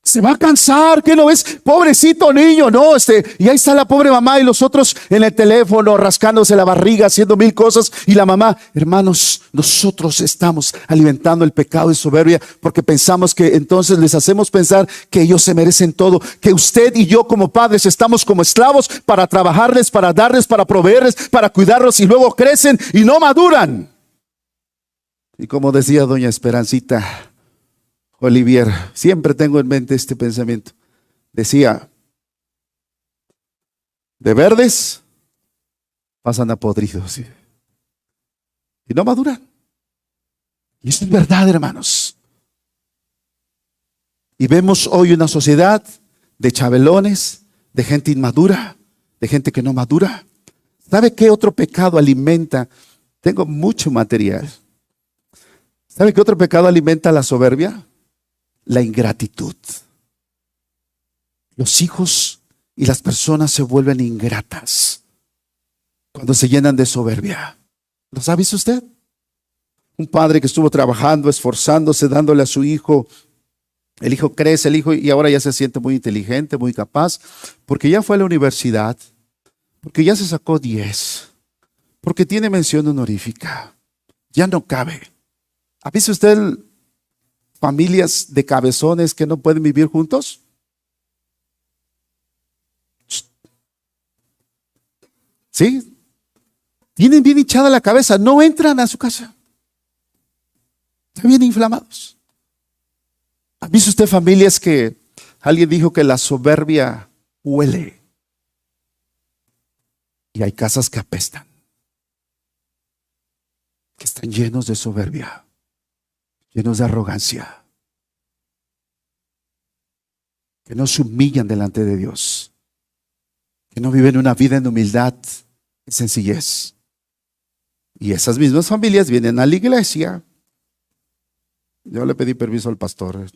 Se va a cansar, ¿qué no ves? Pobrecito niño, no, y ahí está la pobre mamá y los otros en el teléfono rascándose la barriga, haciendo mil cosas, y la mamá. Hermanos, nosotros estamos alimentando el pecado de soberbia porque pensamos que entonces les hacemos pensar que ellos se merecen todo, que usted y yo como padres estamos como esclavos para trabajarles, para darles, para proveerles, para cuidarlos, y luego crecen y no maduran. Y como decía doña Esperancita Olivier, siempre tengo en mente este pensamiento. Decía, de verdes pasan a podridos y no maduran. Y eso es verdad, hermanos. Y vemos hoy una sociedad de chabelones, de gente inmadura, de gente que no madura. ¿Sabe qué otro pecado alimenta? Tengo mucho material. ¿Sabe qué otro pecado alimenta la soberbia? La ingratitud. Los hijos y las personas se vuelven ingratas cuando se llenan de soberbia. ¿Lo sabe usted? Un padre que estuvo trabajando, esforzándose, dándole a su hijo. El hijo crece, y ahora ya se siente muy inteligente, muy capaz, porque ya fue a la universidad, porque ya se sacó 10, porque tiene mención honorífica. Ya no cabe. ¿Ha visto usted familias de cabezones que no pueden vivir juntos? ¿Sí? Tienen bien hinchada la cabeza, no entran a su casa. Están bien inflamados. ¿Ha visto usted familias que alguien dijo que la soberbia huele? Y hay casas que apestan, que están llenos de soberbia, llenos de arrogancia, que no se humillan delante de Dios, que no viven una vida en humildad y sencillez. Y esas mismas familias vienen a la iglesia Yo le pedí permiso al pastor.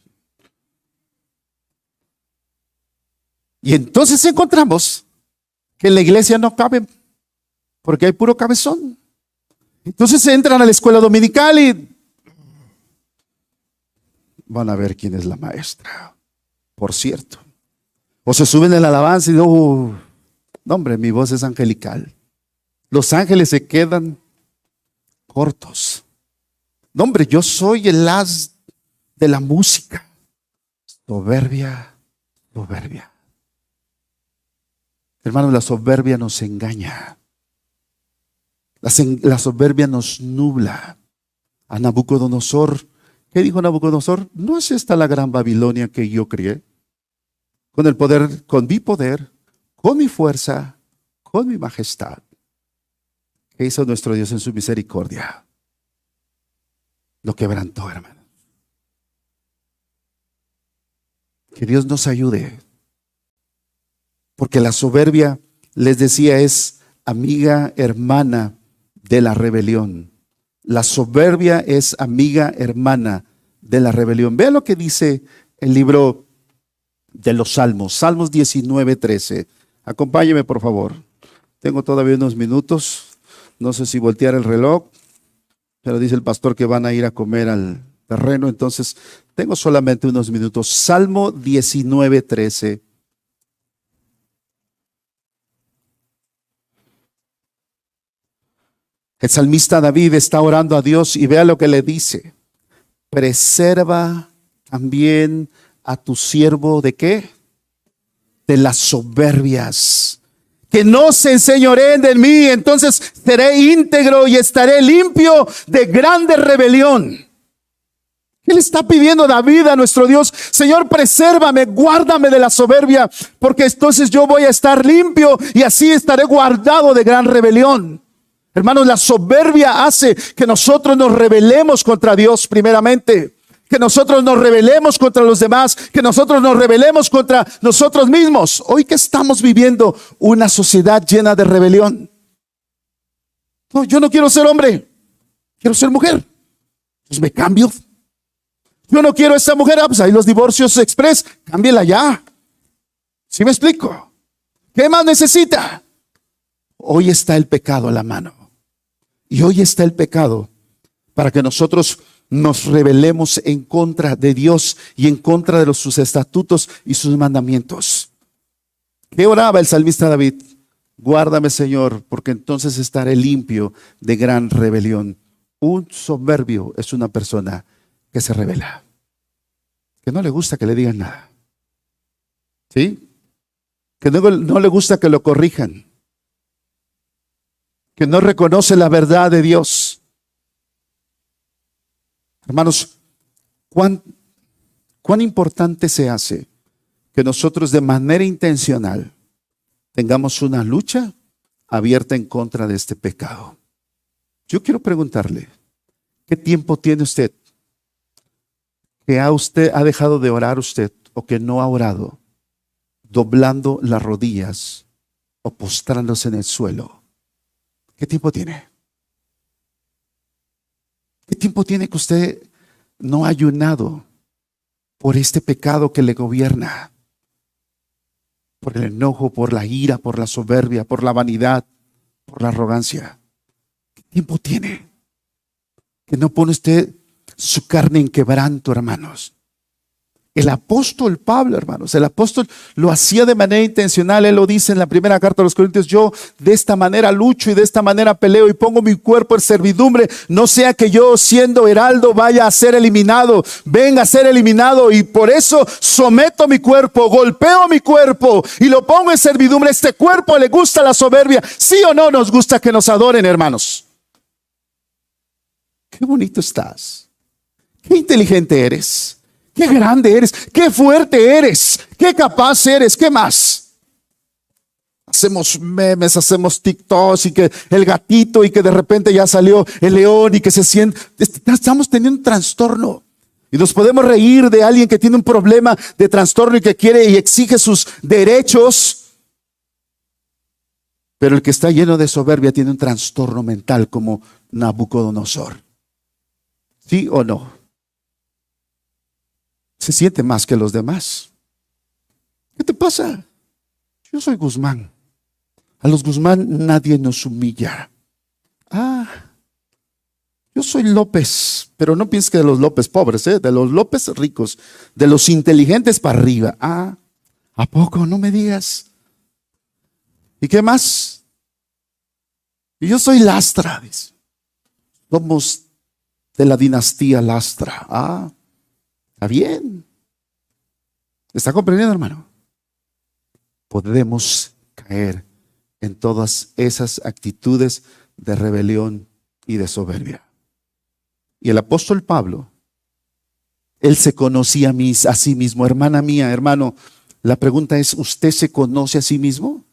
Y entonces encontramos que en la iglesia no caben, porque hay puro cabezón. Entonces entran a la escuela dominical y van a ver quién es la maestra, por cierto. O se suben en la alabanza y no, hombre, mi voz es angelical. Los ángeles se quedan cortos. No, hombre, yo soy el as de la música. Soberbia, soberbia. Hermanos, la soberbia nos engaña. La soberbia nos nubla. A Nabucodonosor, ¿qué dijo Nabucodonosor? ¿No es esta la gran Babilonia que yo crié? Con el poder, con mi poder, con mi fuerza, con mi majestad. ¿Qué hizo nuestro Dios en su misericordia? Lo quebrantó, hermano. Que Dios nos ayude. Porque la soberbia, les decía, es amiga, hermana de la rebelión. La soberbia es amiga, hermana de la rebelión. Vea lo que dice el libro de los Salmos, Salmos 19:13. Acompáñeme, por favor. Tengo todavía unos minutos. No sé si voltear el reloj, pero dice el pastor que van a ir a comer al terreno, entonces tengo solamente unos minutos. Salmo 19:13. El salmista David está orando a Dios y vea lo que le dice. Preserva también a tu siervo ¿de qué? De las soberbias. Que no se enseñoreen de mí, entonces seré íntegro y estaré limpio de grande rebelión. ¿Qué le está pidiendo David a nuestro Dios? Señor, presérvame, guárdame de la soberbia, porque entonces yo voy a estar limpio y así estaré guardado de gran rebelión. Hermanos, la soberbia hace que nosotros nos rebelemos contra Dios primeramente, que nosotros nos rebelemos contra los demás, que nosotros nos rebelemos contra nosotros mismos. Hoy que estamos viviendo una sociedad llena de rebelión. No, yo no quiero ser hombre, quiero ser mujer. Pues me cambio. Yo no quiero esta mujer, pues ahí los divorcios express, cámbiela ya. ¿Sí me explico? ¿Qué más necesita? Hoy está el pecado a la mano. Y hoy está el pecado para que nosotros nos rebelemos en contra de Dios y en contra de sus estatutos y sus mandamientos. ¿Qué oraba el salmista David? Guárdame, Señor, porque entonces estaré limpio de gran rebelión. Un soberbio es una persona que se rebela, que no le gusta que le digan nada, ¿sí? Que no le gusta que lo corrijan, que no reconoce la verdad de Dios. Hermanos, cuán importante se hace que nosotros de manera intencional tengamos una lucha abierta en contra de este pecado. Yo quiero preguntarle, ¿qué tiempo tiene usted? ¿Que ha dejado de orar usted o que no ha orado, doblando las rodillas o postrándose en el suelo? ¿Qué tiempo tiene? ¿Qué tiempo tiene que usted no ha ayunado por este pecado que le gobierna? Por el enojo, por la ira, por la soberbia, por la vanidad, por la arrogancia. ¿Qué tiempo tiene que no pone usted su carne en quebranto, hermanos? El apóstol Pablo, hermanos, el apóstol lo hacía de manera intencional. Él lo dice en la primera carta a los Corintios: yo de esta manera lucho y de esta manera peleo y pongo mi cuerpo en servidumbre, no sea que yo siendo heraldo vaya a ser eliminado, venga a ser eliminado, y por eso someto mi cuerpo, golpeo mi cuerpo y lo pongo en servidumbre. Este cuerpo le gusta la soberbia. ¿Sí o no nos gusta que nos adoren, hermanos? Qué bonito estás, qué inteligente eres, qué grande eres, qué fuerte eres, qué capaz eres. ¿Qué más? Hacemos memes, hacemos TikToks y que el gatito y que de repente ya salió el león y que se siente. Estamos teniendo un trastorno y nos podemos reír de alguien que tiene un problema de trastorno y que quiere y exige sus derechos. Pero el que está lleno de soberbia tiene un trastorno mental como Nabucodonosor. ¿Sí o no? se siente más que los demás. ¿Qué te pasa? Yo soy Guzmán. A los Guzmán nadie nos humilla. Yo soy López, pero no pienses que de los López pobres, de los López ricos, de los inteligentes para arriba. ¿A poco? No me digas. ¿Y qué más? Y yo soy Lastra, dice. Somos de la dinastía Lastra. Está bien. ¿Está comprendiendo, hermano? Podemos caer en todas esas actitudes de rebelión y de soberbia. Y el apóstol Pablo, él se conocía a sí mismo. Hermana mía, hermano, la pregunta es, ¿usted se conoce a sí mismo?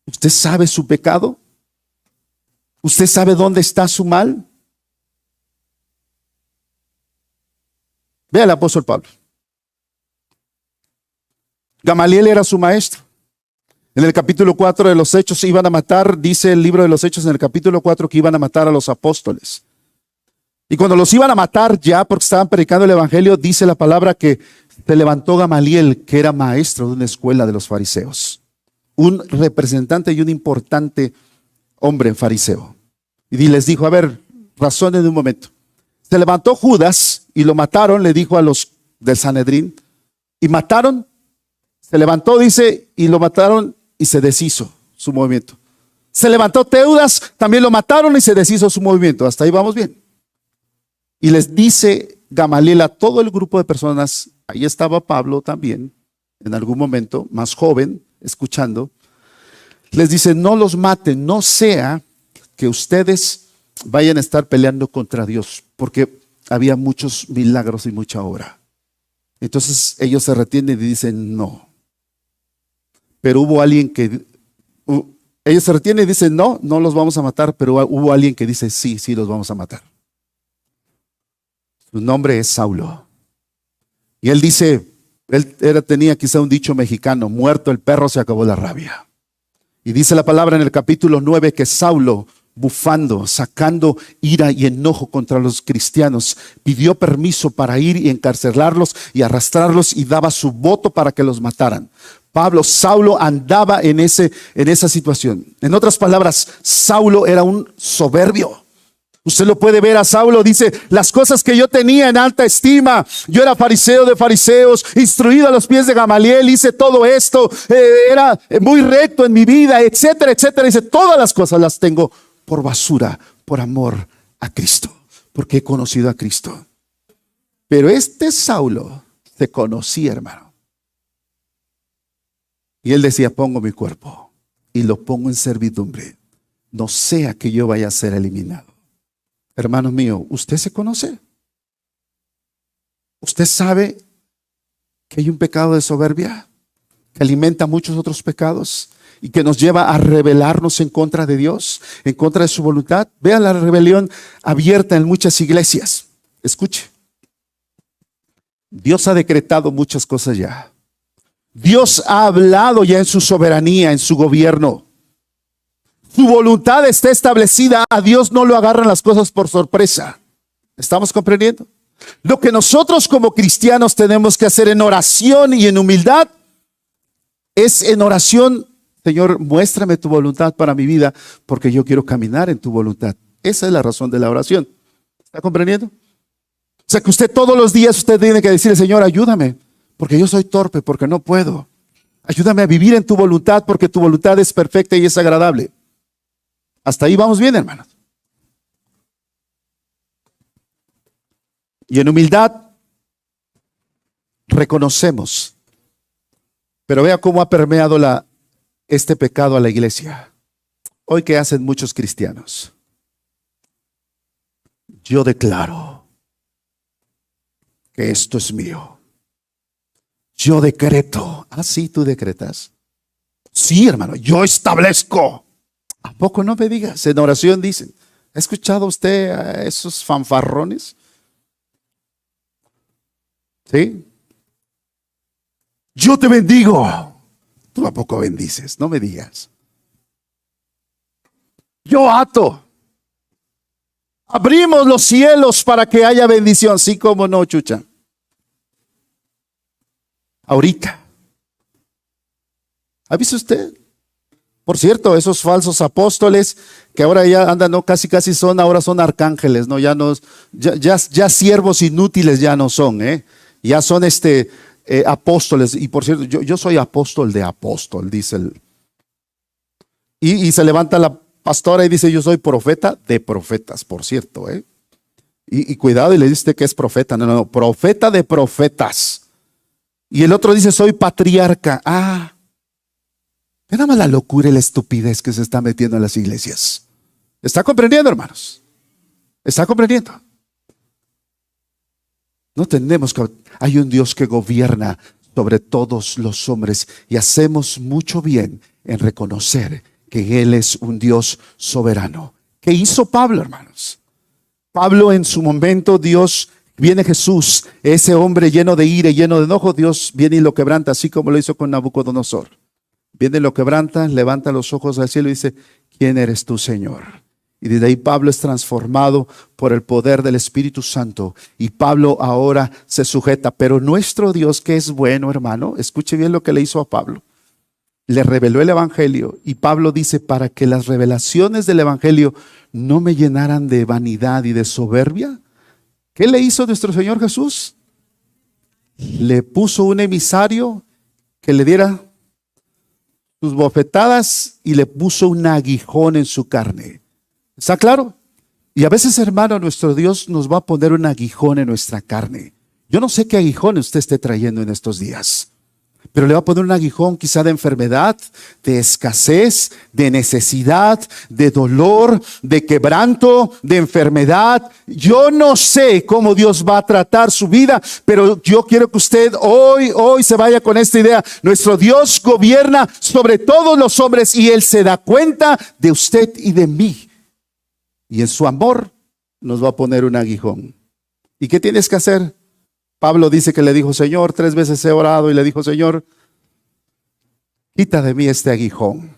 ¿Usted sabe su pecado? ¿Usted sabe dónde está su mal? Vea el apóstol Pablo. Gamaliel era su maestro. En el capítulo 4 de los Hechos iban a matar, dice el libro de los Hechos en el capítulo 4 que iban a matar a los apóstoles. Y cuando los iban a matar ya porque estaban predicando el evangelio, dice la palabra que se levantó Gamaliel, que era maestro de una escuela de los fariseos. Un representante y un importante hombre fariseo. Y les dijo, a ver, razonen de un momento. Se levantó Judas y lo mataron, le dijo a los del Sanedrín, y mataron, se levantó, dice, y lo mataron y se deshizo su movimiento. Se levantó Teudas, también lo mataron y se deshizo su movimiento. Hasta ahí vamos bien. Y les dice Gamaliel a todo el grupo de personas, ahí estaba Pablo también, en algún momento, más joven, escuchando, les dice, no los maten, no sea que ustedes vayan a estar peleando contra Dios, porque había muchos milagros y mucha obra. Entonces ellos se retienen y dicen no. Pero hubo alguien que, ellos se retienen y dicen no los vamos a matar, pero hubo alguien que dice sí los vamos a matar. Su nombre es Saulo. Y él dice, tenía quizá un dicho mexicano, muerto el perro se acabó la rabia. Y dice la palabra en el capítulo 9 que Saulo, bufando, sacando ira y enojo contra los cristianos, pidió permiso para ir y encarcelarlos y arrastrarlos y daba su voto para que los mataran. Saulo andaba en esa situación. En otras palabras, Saulo era un soberbio. Usted lo puede ver a Saulo, dice, las cosas que yo tenía en alta estima, yo era fariseo de fariseos, instruido a los pies de Gamaliel, hice todo esto, era muy recto en mi vida, etcétera, etcétera. Dice, todas las cosas las tengo por basura, por amor a Cristo, porque he conocido a Cristo. Pero este Saulo se conocía, hermano. Y él decía, pongo mi cuerpo y lo pongo en servidumbre, no sea que yo vaya a ser eliminado. Hermano mío, ¿usted se conoce? ¿Usted sabe que hay un pecado de soberbia que alimenta muchos otros pecados y que nos lleva a rebelarnos en contra de Dios, en contra de su voluntad? Vea la rebelión abierta en muchas iglesias. Escuche. Dios ha decretado muchas cosas ya. Dios ha hablado ya en su soberanía, en su gobierno. Su voluntad está establecida. A Dios no lo agarran las cosas por sorpresa. ¿Estamos comprendiendo? Lo que nosotros como cristianos tenemos que hacer en oración y en humildad es en oración, Señor, muéstrame tu voluntad para mi vida, porque yo quiero caminar en tu voluntad. Esa es la razón de la oración. ¿Está comprendiendo? O sea que usted todos los días usted tiene que decirle, Señor, ayúdame, porque yo soy torpe, porque no puedo. Ayúdame a vivir en tu voluntad, porque tu voluntad es perfecta y es agradable. Hasta ahí vamos bien, hermanos. Y en humildad reconocemos. Pero vea cómo ha permeado este pecado a la iglesia. Hoy, ¿qué hacen muchos cristianos? Yo declaro que esto es mío. Yo decreto. Ah, sí, tú decretas. Sí, hermano, yo establezco. ¿A poco no me digas? En oración dicen, ¿ha escuchado usted a esos fanfarrones? ¿Sí? Yo te bendigo. Tú a poco bendices, no me digas. Yo ato. Abrimos los cielos para que haya bendición. Sí, como no, chucha. ahorita. ¿Ha visto usted? Por cierto, esos falsos apóstoles que ahora ya andan, no, casi son, ahora son arcángeles, no, ya siervos inútiles ya no son, ya son apóstoles. Y por cierto, yo soy apóstol de apóstol, dice el. Y se levanta la pastora y dice, yo soy profeta de profetas, por cierto, y cuidado, y le dice que es profeta, no, profeta de profetas. Y el otro dice, soy patriarca. Ve nada más la locura y la estupidez que se está metiendo en las iglesias. ¿Está comprendiendo, hermanos? ¿Está comprendiendo? No tenemos que. Hay un Dios que gobierna sobre todos los hombres y hacemos mucho bien en reconocer que Él es un Dios soberano. ¿Qué hizo Pablo, hermanos? Pablo en su momento, viene Jesús, ese hombre lleno de ira y lleno de enojo, Dios viene y lo quebranta, así como lo hizo con Nabucodonosor. Viene y lo quebranta, levanta los ojos al cielo y dice, ¿quién eres tú, Señor? Y desde ahí Pablo es transformado por el poder del Espíritu Santo. Y Pablo ahora se sujeta. Pero nuestro Dios, que es bueno, hermano, escuche bien lo que le hizo a Pablo. Le reveló el Evangelio. Y Pablo dice, para que las revelaciones del Evangelio no me llenaran de vanidad y de soberbia. ¿Qué le hizo nuestro Señor Jesús? Le puso un emisario que le diera sus bofetadas y le puso un aguijón en su carne. ¿Está claro? Y a veces, hermano, nuestro Dios nos va a poner un aguijón en nuestra carne. Yo no sé qué aguijón usted esté trayendo en estos días, pero le va a poner un aguijón quizá de enfermedad, de escasez, de necesidad, de dolor, de quebranto, de enfermedad. Yo no sé cómo Dios va a tratar su vida, pero yo quiero que usted hoy se vaya con esta idea. Nuestro Dios gobierna sobre todos los hombres y Él se da cuenta de usted y de mí. Y en su amor nos va a poner un aguijón. ¿Y qué tienes que hacer? Pablo dice que le dijo, Señor, 3 veces he orado y le dijo, Señor, quita de mí este aguijón.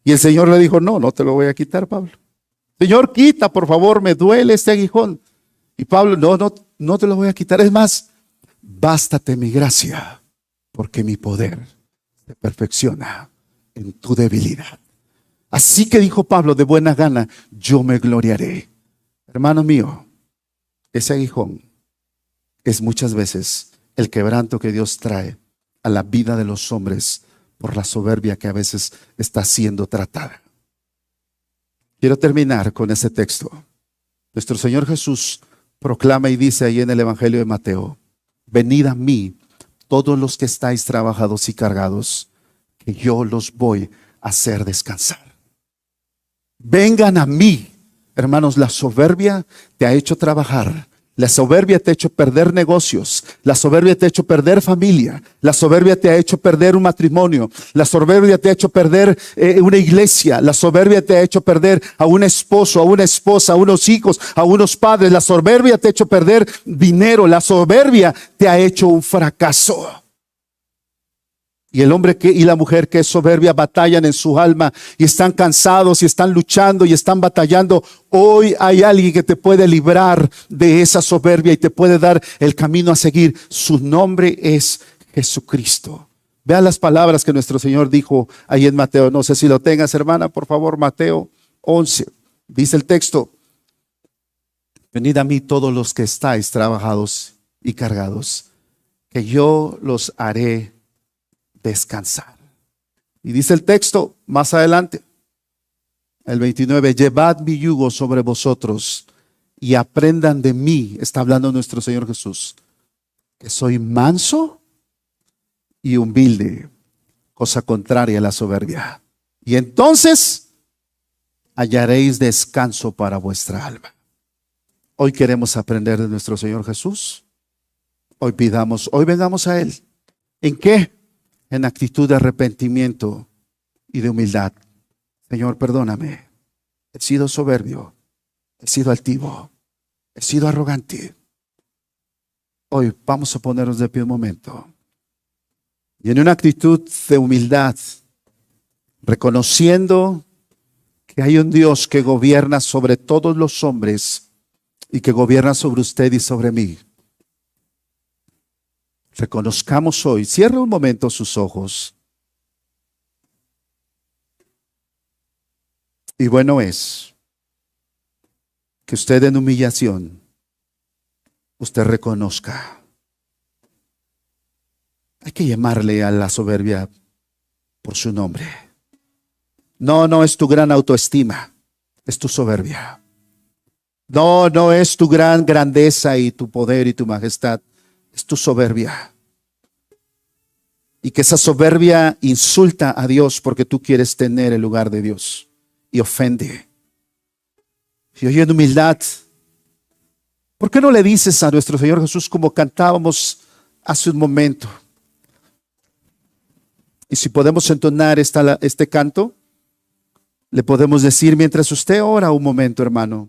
Y el Señor le dijo, no te lo voy a quitar, Pablo. Señor, quita, por favor, me duele este aguijón. Y Pablo, no te lo voy a quitar. Es más, bástate mi gracia, porque mi poder se perfecciona en tu debilidad. Así que dijo Pablo, de buena gana, yo me gloriaré. Hermano mío, ese aguijón es muchas veces el quebranto que Dios trae a la vida de los hombres por la soberbia que a veces está siendo tratada. Quiero terminar con ese texto. Nuestro Señor Jesús proclama y dice ahí en el Evangelio de Mateo, venid a mí todos los que estáis trabajados y cargados, que yo los voy a hacer descansar. Vengan a mí. Hermanos, la soberbia te ha hecho trabajar. La soberbia te ha hecho perder negocios. La soberbia te ha hecho perder familia. La soberbia te ha hecho perder un matrimonio. La soberbia te ha hecho perder una iglesia. La soberbia te ha hecho perder a un esposo, a una esposa, a unos hijos, a unos padres. La soberbia te ha hecho perder dinero. La soberbia te ha hecho un fracaso. Y el hombre y la mujer que es soberbia batallan en su alma y están cansados y están luchando y están batallando. Hoy hay alguien que te puede librar de esa soberbia y te puede dar el camino a seguir. Su nombre es Jesucristo. Vean las palabras que nuestro Señor dijo ahí en Mateo. No sé si lo tengas, hermana, por favor, Mateo 11. Dice el texto, venid a mí todos los que estáis trabajados y cargados, que yo los haré descansar. Y dice el texto más adelante, el 29, llevad mi yugo sobre vosotros y aprendan de mí, está hablando nuestro Señor Jesús, que soy manso y humilde, cosa contraria a la soberbia. Y entonces hallaréis descanso para vuestra alma. Hoy queremos aprender de nuestro Señor Jesús. Hoy vengamos a Él. ¿En qué? En actitud de arrepentimiento y de humildad. Señor, perdóname. He sido soberbio, he sido altivo, he sido arrogante. Hoy vamos a ponernos de pie un momento. Y en una actitud de humildad, reconociendo que hay un Dios que gobierna sobre todos los hombres y que gobierna sobre usted y sobre mí. Reconozcamos hoy, cierre un momento sus ojos. Y bueno es que usted en humillación, usted reconozca. Hay que llamarle a la soberbia por su nombre. No, no es tu gran autoestima, es tu soberbia. No, no es tu gran grandeza y tu poder y tu majestad, es tu soberbia. Y que esa soberbia insulta a Dios porque tú quieres tener el lugar de Dios y ofende. Y hoy en humildad, ¿por qué no le dices a nuestro Señor Jesús como cantábamos hace un momento? Y si podemos entonar este canto, le podemos decir mientras usted ora un momento, hermano.